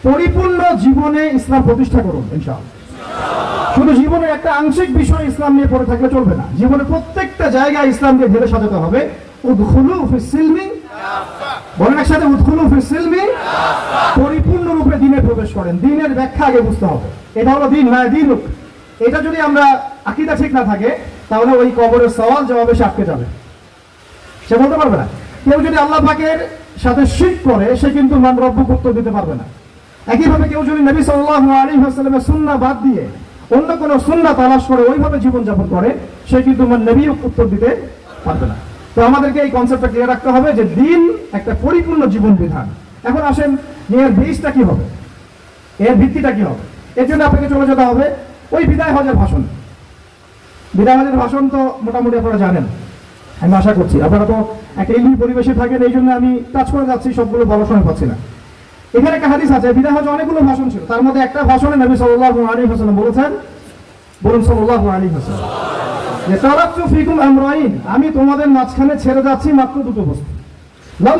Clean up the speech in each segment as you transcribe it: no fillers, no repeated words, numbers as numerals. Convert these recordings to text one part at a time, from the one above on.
পরিপূর্ণ জীবনে ইসলাম প্রতিষ্ঠা করুন ইনশাআল্লাহ। শুধু জীবনের একটা আংশিক বিষয় ইসলাম নিয়ে পড়ে থাকলে চলবে না, জীবনের প্রত্যেকটা জায়গায় ইসলাম দিয়ে ঢেলে সাজাতে হবে। উদখুলু ফিস সিলমি কাফা, বলেন একসাথে, উদখুলু ফিস সিলমি কাফা, পরিপূর্ণ রূপে দ্বীনে প্রবেশ করেন। দ্বীনের ব্যাখ্যা আগে বুঝতে হবে, এটা হলো দ্বীন, না দ্বীনুক। এটা যদি আমরা আকীদা ঠিক না থাকে তাহলে ওই কবরের সওয়াল জবাবে সে আটকে যাবে, সে বলতে পারবে না। কেউ যদি আল্লাহ পাকের সাথে শিরক করে সে কিন্তু মান রব্বুক উত্তর দিতে পারবে না। একইভাবে কেউ যদি নবী সাল্লাল্লাহু আলাইহি ওয়াসাল্লামের সুন্নাহ বাদ দিয়ে অন্য কোনো সুন্নাহ তালাশ করে ওইভাবে জীবনযাপন করে সে কিন্তু মান নবী উত্তর দিতে পারবে না। তো আমাদেরকে এই কনসেপ্টটা ক্লিয়ার রাখতে হবে যে দ্বীন একটা পরিপূর্ণ জীবন বিধান। এখন আসেন এর বেসটা কি হবে, এর ভিত্তিটা কি হবে। এর জন্য আপনাকে চলে যেতে হবে ওই বিদায় হজের ভাষণ। বিদায় হজের ভাষণ তো মোটামুটি আপনারা জানেন, আমি আশা করছি। আপনারা তো একটা ইলমি পরিবেশে থাকেন, এই জন্য আমি টাচ করে যাচ্ছি, সবগুলো বলার সময় পাচ্ছি না। এখানে একটা হাদিস আছে, বিদায় হজে অনেকগুলো ভাষণ ছিল, তার মধ্যে একটা ভাষণে নবী সাল্লাল্লাহু আলাইহি ওয়াসাল্লাম বলেছেন, বলুন সাল্লাল্লাহু আলাইহি ওয়াসাল্লাম, যে তারাকতু ফিকুম আমরাইন, আমি তোমাদের মাঝখানে ছেড়ে যাচ্ছি মাত্র দুটো বস্তু। লান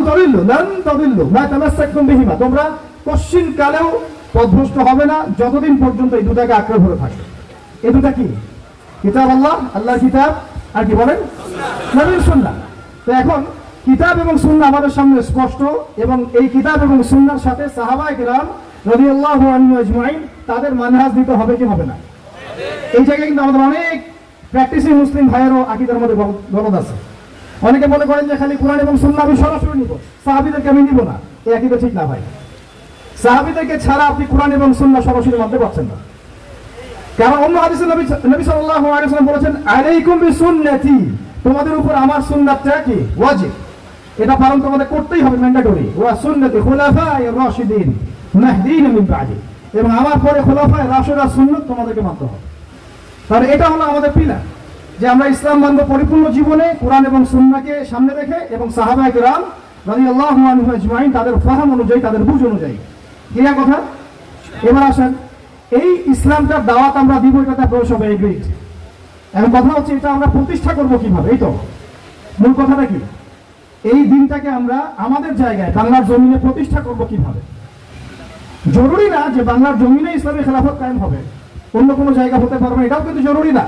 তাদিল্লু মা তামাসসাকতুম বিহিমা, তোমরা কশিন কালেও পথভ্রষ্ট হবে না যতদিন পর্যন্ত এই দুটাকে আঁকড়ে ধরে থাকবে। এই দুটা কি? কিতাব আল্লাহ, আল্লাহর কিতাব, আর কি বলেন, নবীর সুন্নাহ। তো এখন কিতাব এবং সুন্নাহ আমাদের সামনে স্পষ্ট, এবং এই কিতাব এবং সুন্নাহর সাথে সাহাবায়ে কেরাম রাদিয়াল্লাহু আনহুম আজমাইন তাদের মানহাজ দিতে হবে কি হবে না? এই জায়গায় কিন্তু আমাদের অনেক প্র্যাকটিসিং মুসলিম ভাইয়েরও আকীদার মধ্যে গলদ আছে। অনেকে মনে করেন যে খালি কোরআন এবং সুন্নাহ আমি সরাসরি নিব, সাহাবীদেরকে আমি নিব না। এই আকীদা ঠিক না ভাই। সাহাবীদেরকে ছাড়া আপনি কোরআন এবং সুন্নাহ সরাসরি মানতে পারছেন না। কারণ অন্য হাদিসে নবী সাল্লাল্লাহু আলাইহি ওয়াসাল্লাম বলেছেন, আলাইকুম বিসুন্নতি, তোমাদের উপর আমার সুন্নাতটা কি ওয়াজিব, এটা পালন তোমাদের করতেই হবে, ম্যান্ডেটরি। ওয়া সুন্নতি খুলাফায়ে রাশিদিন মাহদিন মিন বাদি, এবং আমার পরে খুলাফায়ে রাশিদার সুন্নাত তোমাদেরকে মানতে হবে। তাহলে এটা হলো আমাদের পিলার, যে আমরা ইসলাম মানব পরিপূর্ণ জীবনে কোরআন এবং সুন্নাহকে সামনে রেখে, এবং সাহাবায়ে কেরাম রাদিয়াল্লাহু আনহুম আজমাইন তাদের ফাহাম অনুযায়ী, তাদের বুঝ অনুযায়ী। ক্লিয়ার কথা? এবার আসেন, এই ইসলামটার দাওয়াত আমরা দিব, এটাতে আপনারা সবাই এগ্রিড। এখন কথা হচ্ছে এটা আমরা প্রতিষ্ঠা করব কিভাবে। এই তো মূল কথাটা কি, এই দিনটাকে আমরা আমাদের জায়গায় বাংলার জমিনে প্রতিষ্ঠা করব কিভাবে। জরুরি না যে বাংলার জমিনে ইসলামী খেলাফত কায়েম হবে, অন্য কোনো জায়গা হতে পারবে, এটাও কিন্তু জরুরি না।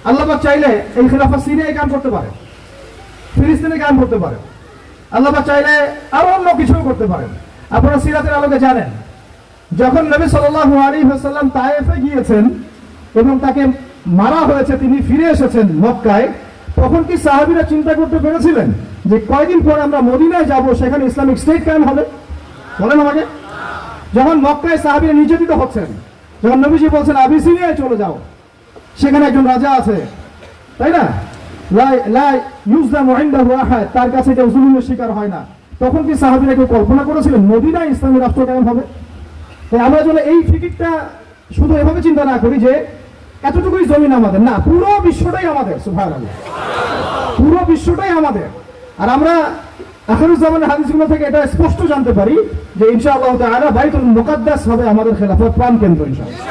আল্লাহ পাক চাইলে এই খেলাফত সিরিয়ায় কায়েম করতে পারে, ফিলিস্তিনে কায়েম করতে পারে, আল্লাহ পাক চাইলে আরো অন্য কিছুও করতে পারেন। আপনারা সিরাতের আলোকে জানেন, যখন নবী সাল্লাল্লাহু আলাইহি ওয়াসাল্লাম তায়েফে গিয়েছেন এবং তাকে মারা হয়েছে, তিনি ফিরে এসেছেন মক্কায়, তখন কি সাহাবীরা চিন্তা করতে পেরেছিলেন যে কয়েকদিন পরে আমরা মদিনায় যাব, সেখানে ইসলামিক স্টেট কায়েম হবে? বলেন আমাকে। যখন মক্কায় সাহাবীরা নির্যাতিত হচ্ছেন, যখন নবীজি বলছেন আবিসিনিয়ায় চলে যাও, সেখানে একজন রাজা আছে, তাই না, লা ইউজলামু ইনদাহু আহাদ, তার কাছে কেউ জুলুমের শিকার হয় না, তখন কি সাহাবীরা কেউ কল্পনা করেছিলেন মদিনায় ইসলামী রাষ্ট্র কায়েম হবে? তাই আমরা যেন এই ফিকিরটা শুধু এভাবে চিন্তা না করি যে এতটুকুই জমিন আমাদের, না, পুরো বিশ্বটাই আমাদের। সুবহানাল্লাহ, পুরো বিশ্বটাই আমাদের। আর আমরা আখিরুজ্জামানের হাদিসগুলো থেকে এটা স্পষ্ট জানতে পারি যে ইনশাআল্লাহ তাআলা বাইতুল মুকাদ্দাস হবে আমাদের খেলাফত প্রাণ কেন্দ্র ইনশাআল্লাহ,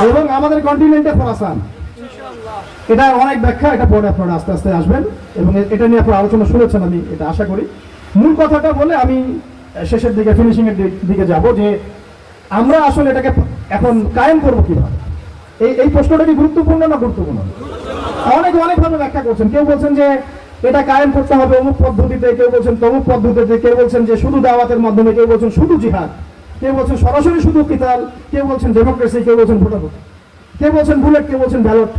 এবং আমাদের কন্টিনেন্টে খোরাসান। এটা অনেক ব্যাখ্যা, এটা পরে আপনারা আস্তে আস্তে আসবেন, এবং এটা নিয়ে আপনারা আলোচনা শুনেছেন, আমি এটা আশা করি। মূল কথাটা বলে আমি শেষের দিকে, ফিনিশিং এর দিকে যাব, যে আমরা আসলে এটাকে এখন কায়েম করবো কিভাবে। এই প্রশ্নটা কি গুরুত্বপূর্ণ না গুরুত্বপূর্ণ? অনেকভাবে ব্যাখ্যা করছেন। কেউ বলছেন যে এটা কায়েম করতে হবে অমুক পদ্ধতিতে, কেউ বলছেন তমুক পদ্ধতিতে, কেউ বলছেন যে শুধু দাওয়াতের মাধ্যমে, কেউ বলছেন শুধু জিহাদ, কেউ বলছেন সরাসরি শুধু কিতাল, কেউ বলছেন ডেমোক্রেসি, কেউ বলছেন ভোটাভুটি, কেউ বলছেন বুলেট, কেউ বলছেন ব্যালট।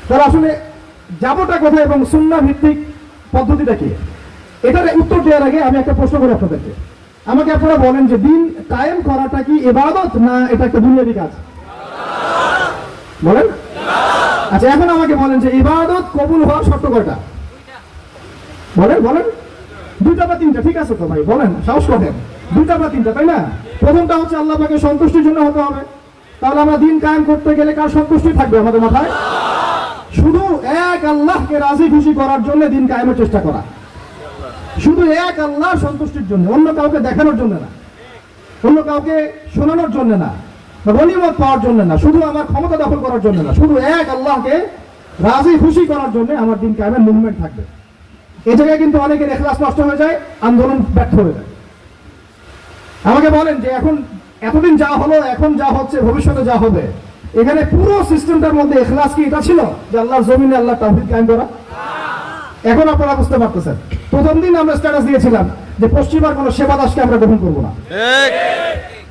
তাহলে আসলে যাবোটা কোথায় এবং সুন্নাহ ভিত্তিক পদ্ধতিটা কি, এটার উত্তর দেওয়ার আগে আমি একটা প্রশ্ন করি আপনাদেরকে। আমাকে আপনারা বলেন যে দিন কায়েম করাটা কি ইবাদত না এটা একটা দুনিয়াবি কাজ? বলেন। আচ্ছা, এখন আমাকে বলেন যে ইবাদত কবুল হওয়ার শর্ত কয়টা? বলেন। দুইটা বা তিনটা? ঠিক আছে তো ভাই, বলেন, সাহস করেন। দুইটা বা তিনটা, তাই না? প্রথমটা হচ্ছে আল্লাহ পাকের সন্তুষ্টির জন্য হতে হবে। তাহলে আমরা দিন কায়েম করতে গেলে কার সন্তুষ্টি থাকবে আমাদের মাথায়? শুধু এক আল্লাহকে রাজি খুশি করার জন্য দিন কায়েমের চেষ্টা করা, শুধু এক আল্লাহ সন্তুষ্টির জন্য, অন্য কাউকে দেখানোর জন্য না, অন্য কাউকে শোনানোর জন্য না, গনিমত পাওয়ার জন্য না, শুধু আমার ক্ষমতা দখল করার জন্য না, শুধু এক আল্লাহকে রাজি খুশি করার জন্য আমার দিন কায়েমের মুভমেন্ট থাকবে। এই জায়গায় কিন্তু অনেকের ইখলাস নষ্ট হয়ে যায়, আন্দোলন ব্যর্থ হয়ে যায়। আমাকে বলেন যে এখন এতদিন যা হলো, এখন যা হচ্ছে, ভবিষ্যতে যা হবে, এখানে পুরো সিস্টেমটার মধ্যে ইখলাস কি এটা ছিল যে আল্লাহর জমিনে আল্লাহ তাওহীদ কায়েম করা? এখন আপনারা বুঝতে পারতেছেন। প্রথম দিন আমরা স্ট্যাটাস দিয়েছিলাম যে পশ্চিমার কোনো সেবা দাসকে আমরা গ্রহণ করবো না।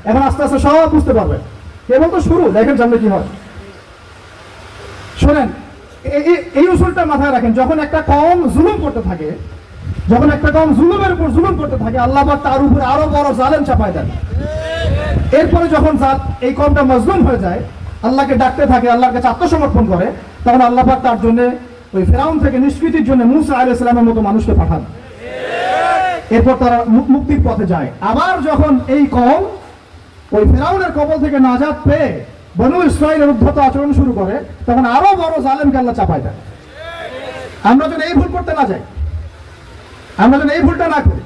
এখন আস্তে আস্তে সব বুঝতে পারবেন। কেবল তো শুরু, দেখেন সামনে কি হয়। শোনেন, এই উসুলটা মাথায় রাখেন, যখন একটা কওম জুলুম করতে থাকে, যখন একটা কওম জুলুমের উপর জুলুম করতে থাকে, আল্লাহ পাক তার উপরে আরো বড় জালেম চাপায় দেন। এরপরে যখন এই কওমটা মজলুম হয়ে যায়, আল্লাহকে ডাকতে থাকে, আল্লাহর কাছে আত্মসমর্পণ করে, তখন আল্লাহ পাক তার জন্য ওই ফেরাউন থেকে নিষ্কৃতির জন্য মুসা আলাইহিস সালামের মতো মানুষকে পাঠান। এরপর তারা মুক্তির পথে যায়। আবার যখন এই কওম ওই ফেরাউনের কবল থেকে নাজাত পেয়ে বনু ইসরাঈলের উদ্ধত আচরণ শুরু করে, তখন আরো বড় জালেমকে আল্লাহ চাপায় দেয়। আমরা যেন এই ভুল করতে না যাই, আমরা যেন এই ভুলটা না করি।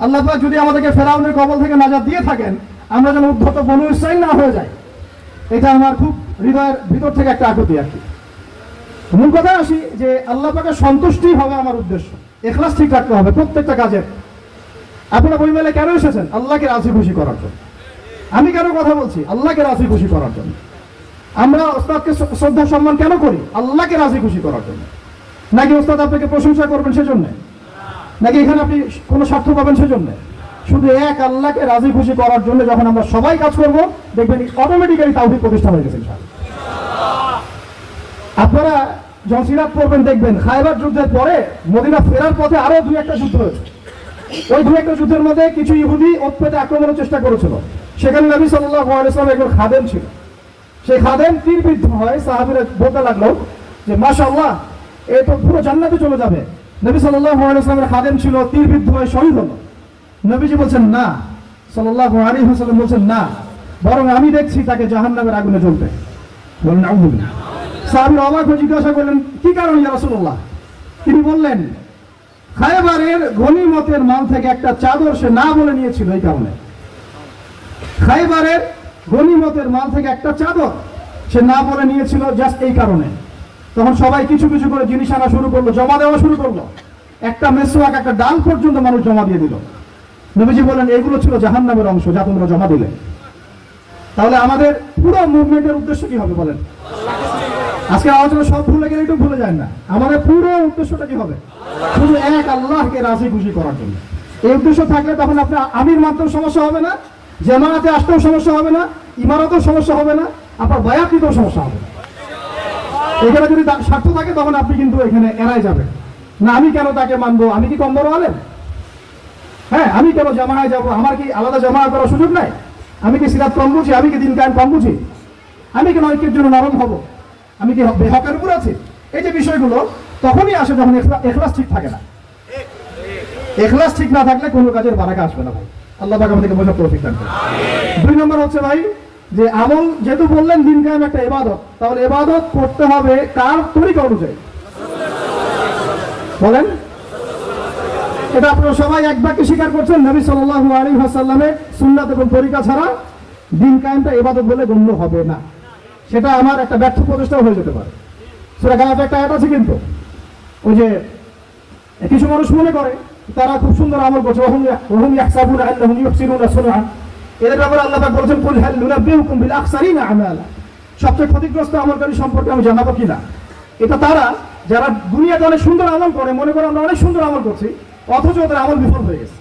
আল্লাহ পাক যদি আমাদেরকে ফেরাউনের কবল থেকে নাজাত দিয়ে থাকেন, আমরা যেন উদ্ধত বনু ইসরাঈল না হয়ে যাই। এটা আমার খুব হৃদয়ের ভিতর থেকে একটা আকুতি আর কি। মূল কথা আসি যে আল্লাহ পাকের সন্তুষ্টি হবে আমার উদ্দেশ্য, ইখলাস ঠিক রাখতে হবে প্রত্যেকটা কাজের। আপনারা বই মেলে কেন এসেছেন? আল্লাহকে রাজি খুশি করার জন্য। আমি কেন কথা বলছি? আল্লাহকে রাজি খুশি করার জন্য। আমরা ওস্তাদকে শ্রদ্ধা সম্মান কেন করি? আল্লাহকে রাজি খুশি করার জন্য। নাকি ওস্তাদ আপনাকে প্রশংসা করবেন সেজন্য? নাকি এখানে আপনি কোনো স্বার্থ পাবেন সেজন্য? শুধু এক আল্লাহকে রাজি খুশি করার জন্য যখন আমরা সবাই কাজ করব, দেখবেন অটোমেটিক্যালি তাওহীদ প্রতিষ্ঠা হয়ে গেছে ইনশাআল্লাহ। আপনারা যখন সিরাত পড়বেন দেখবেন খায়বার যুদ্ধের পরে মদিনা ফেরার পথে আরো দুই একটা যুদ্ধ হয়েছে। ওই দুই একটা যুদ্ধের মধ্যে কিছু ইহুদি ওত পেতে আক্রমণের চেষ্টা করেছিল। সেখানে নবী সাল্লাল্লাহু আলাইহি ওয়াসাল্লাম একজন খাদেম ছিল। সেই খাদেম তীরবিদ্ধ হয়। সাহাবীরা বলতে লাগলো যে মাশাআল্লাহ, এ তো পুরো জান্নাতে চলে যাবে। নবী সাল্লাল্লাহু আলাইহি ওয়াসাল্লামের খাদেম ছিল, তীরবিদ্ধ হয়ে শহীদ হলো। নবীজি বলছেন না, সাল্লাল্লাহু আলাইহি ওয়াসাল্লাম বলছেন না, বরং আমি দেখছি তাকে জাহান্নামের আগুনে জ্বলতে। বলেন আউযুবিল্লাহ। সাহাবীরা অবাক হয়ে জিজ্ঞাসা করলেন, কি কারণ ইয়া রাসূলুল্লাহ? তিনি বললেন, খায়বারের গনিমতের মাল থেকে একটা চাদর সে না বলে নিয়েছিল, এই কারণে। খায়বারের গনিমতের মাল থেকে একটা চাদর সে না বলে নিয়েছিল, জাস্ট এই কারণে। তখন সবাই কিছু কিছু করে জিনিস আনা শুরু করলো, জমা দেওয়া শুরু করলো। একটা মেসওয়াক, একটা ডাল পর্যন্ত মানুষ জমা দিয়ে দিল। নবীজি বলেন, এগুলো ছিল জাহান্নামের অংশ যা তোমরা জমা দিলে। তাহলে আমাদের পুরো মুভমেন্টের উদ্দেশ্য কি হবে বলেন? আজকে আলোচনা সব ভুলে গেলে একটু ভুলে যায় না, আমাদের পুরো উদ্দেশ্যটা কি হবে? শুধু এক আল্লাহকে রাজি খুশি করার জন্য। এই উদ্দেশ্য থাকলে তখন আপনার আমির মানতেও সমস্যা হবে না, জামায়াতে আসতেও সমস্যা হবে না, ইমারতেও সমস্যা হবে না, আপনার বায়াত নিতেও সমস্যা হবে না। এখানে যদি স্বার্থ থাকে তখন আপনি কিন্তু এখানে এড়াই যাবেন না। আমি কেন তাকে মানবো? আমি কি কম বড় আলেম? হ্যাঁ, আমি কেন জামায়ায় যাবো? আমার কি আলাদা জামায়াত করার সুযোগ নাই? আমি কি সিরাত কম বুঝি? আমি কি দিন কায়েম কম বুঝি? আমি কেন ঐক্যের জন্য নরম হব? আমি কি বেহকের উপর আছি? এই যে বিষয়গুলো তখনই আসে যখন ইখলাস ঠিক থাকে না। ইখলাস ঠিক না থাকলে কোনো কাজের বারাকা আসবে না ভাই। আল্লাহ পাক আমাদেরকে বোঝার তৌফিক দান করুন। দুই নম্বর হচ্ছে ভাই যে আমল, যেহেতু বললেন দিন কায়েম একটা ইবাদত, তাহলে ইবাদত করতে হবে কার তরিকা অনুযায়ী? বলেন। এটা আপনারা সবাই এক বাক্যে স্বীকার করছেন, নবী সাল্লাল্লাহু আলাইহি ওয়াসাল্লামের সুন্নাত এবং তরিকা ছাড়া দিন কায়েমটা ইবাদত বলে গণ্য হবে না। সেটা আমার একটা ব্যর্থ প্রচেষ্টাও হয়ে যেতে পারে। সূরা কাহফে একটা আয়াত আছে, কিন্তু ওই যে কিছু মানুষ মনে করে তারা খুব সুন্দর আমল করছে, ওহুম ইয়াহসাবুনা আন্নাহুম ইউহসিনুনা সুনআ। এদের ব্যাপারে আল্লাহ পাক বলেছেন, কুল হাল নুনাব্বিউকুম বিল আখসারিনা আমালা। সবচেয়ে ক্ষতিগ্রস্ত আমলকারী সম্পর্কে আমি জানাবো কিনা? এটা তারা যারা দুনিয়াতে অনেক সুন্দর আমল করে, মনে করে আমরা অনেক সুন্দর আমল করছি, অথচ ওদের আমল বিফল হয়ে গেছে।